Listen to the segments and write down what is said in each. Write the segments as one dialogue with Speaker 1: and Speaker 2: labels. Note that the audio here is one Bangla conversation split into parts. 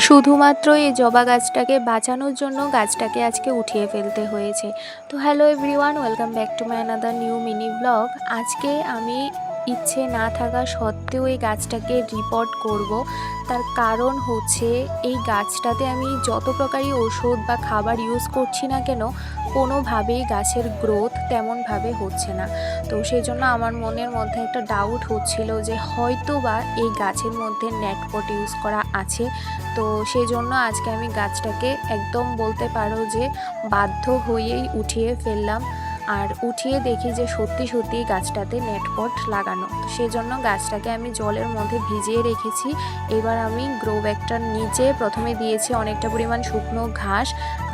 Speaker 1: শুধুমাত্র এই জবা গাছটাকে বাঁচানোর জন্য গাছটাকে আজকে উঠিয়ে ফেলতে হয়েছে। তো hello everyone, welcome back to my another new mini blog. আজকে আমি ইচ্ছে না থাকা সত্ত্বেও এই গাছটাকে রিপোর্ট করব। তার কারণ হচ্ছে এই গাছটাতে আমি যত প্রকারই ওষুধ বা খাবার ইউজ করছি না কেন, কোনোভাবেই গাছের গ্রোথ তেমনভাবে হচ্ছে না। তো সেই জন্য আমার মনের মধ্যে একটা ডাউট হচ্ছিল যে হয়তো বা এই গাছের মধ্যে নেটপট ইউজ করা আছে। তো সেই জন্য আজকে আমি গাছটাকে একদম বলতে পারো যে বাধ্য হয়েই উঠিয়ে ফেললাম। আর উঠিয়ে দেখি যে সত্যি সত্যি গাছটাতে নেটপট লাগানো। তো সেই জন্য গাছটাকে আমি জলের মধ্যে ভিজিয়ে রেখেছি। এবার আমি গ্রো ব্যাগটার নিচে প্রথমে দিয়েছি অনেকটা পরিমাণ শুকনো ঘাস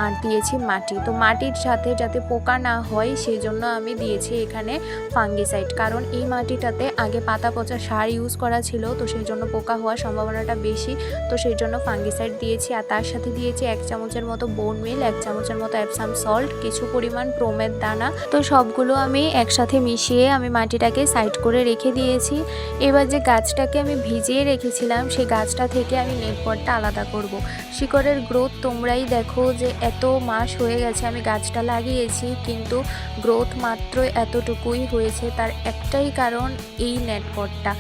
Speaker 1: আর দিয়েছি মাটি। তো মাটির সাথে যাতে পোকা না হয় সেই জন্য আমি দিয়েছি এখানে ফাঙ্গিসাইড, কারণ এই মাটিটাতে আগে পাতা পচা সার ইউজ করা ছিল, তো সেই জন্য পোকা হওয়ার সম্ভাবনাটা বেশি। তো সেই জন্য ফাঙ্গিসাইড দিয়েছি আর তার সাথে দিয়েছি 1 চামচের মতো বোন মিল, 1 চামচের মতো এপসাম সল্ট, কিছু পরিমাণ প্রোমের দানা। তো সবগুলো আমি একসাথে মিশিয়ে আমি মাটিটাকে সাইড করে রেখে দিয়েছি। এবার যে গাছটাকে আমি ভিজিয়ে রেখেছিলাম সেই গাছটা থেকে আমি নেটপটটা আলাদা করব। শিকড়ের গ্রোথ তোমরাই দেখো যে এত মাস হয়ে গেছে আমি গাছটা লাগিয়েছি, কিন্তু গ্রোথ মাত্র এতটুকুই হয়েছে। তার একটাই কারণ এই নেটপটটা।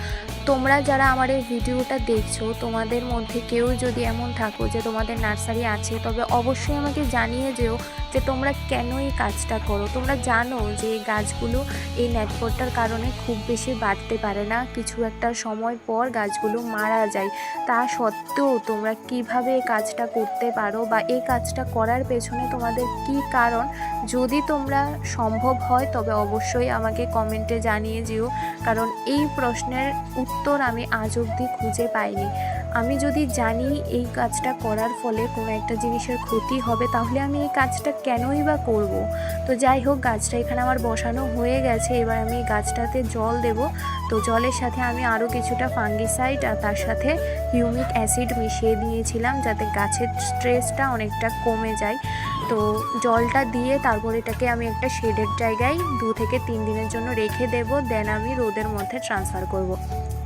Speaker 1: তোমরা যারা আমার এই ভিডিওটা দেখছো, তোমাদের মধ্যে কেউ যদি এমন থাকো যে তোমাদের নার্সারি আছে, তবে অবশ্যই আমাকে জানিয়ে যেও যে তোমরা কেন এই কাজটা করো। তোমরা জানো যে এই গাছগুলো এই নেটপটটার কারণে খুব বেশি বাড়তে পারে না, কিছু একটা সময় পর গাছগুলো মারা যায়। তা সত্ত্বেও তোমরা কিভাবে এই কাজটা করতে পারো বা এই কাজটা করার পেছনে তোমাদের কি কারণ, যদি তোমরা সম্ভব হয় তবে অবশ্যই আমাকে কমেন্টে জানিয়ে যেও, কারণ এই প্রশ্নের উত্তর আমি আজ অবধি খুঁজে পাইনি। আমি যদি জানি এই কাজটা করার ফলে কোনো একটা জিনিসের ক্ষতি হবে, তাহলে আমি এই কাজটা কেনই বা করব। তো যাই হোক, গাছটা এখানে আমার বসানো হয়ে গেছে। এবার আমি গাছটাতে জল দেব। তো জলের সাথে আমি আরও কিছুটা ফাঙ্গিসাইড আর তার সাথে হিউমিক অ্যাসিড মিশিয়ে দিয়েছিলাম, যাতে গাছের স্ট্রেসটা অনেকটা কমে যায়। তো জলটা দিয়ে তারপর এটাকে আমি একটা শেডের জায়গায় 2 থেকে 3 দিনের জন্য রেখে দেব, দেন আমি রোদের মধ্যে ট্রান্সফার করব।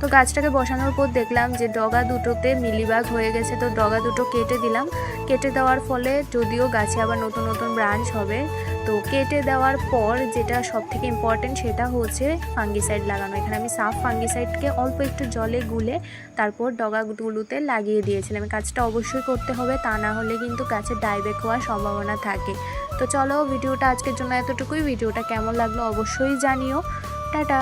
Speaker 1: তো গাছটাকে বসানোর পর দেখলাম যে ডগা দুটোতে মিলিবাগ হয়ে গেছে, তো ডগা দুটো কেটে দিলাম। কেটে দেওয়ার ফলে যদিও গাছে আবার নতুন নতুন ব্রাঞ্চ হবে। তো কেটে দেওয়ার পর যেটা সব থেকে ইম্পর্টেন্ট সেটা হচ্ছে ফাঙ্গিসাইড লাগানো। এখানে আমি সাফ ফাঙ্গিসাইডকে অল্প একটু জলে গুলে তারপর ডগাগুলোতে লাগিয়ে দিয়েছিলাম। কাজটা অবশ্যই করতে হবে, তা না হলে কিন্তু গাছের ডাইব্যাক হওয়ার সম্ভাবনা থাকে। তো চলো, ভিডিওটা আজকের জন্য এতটুকুই। ভিডিওটা কেমন লাগলো অবশ্যই জানিও। টাটা।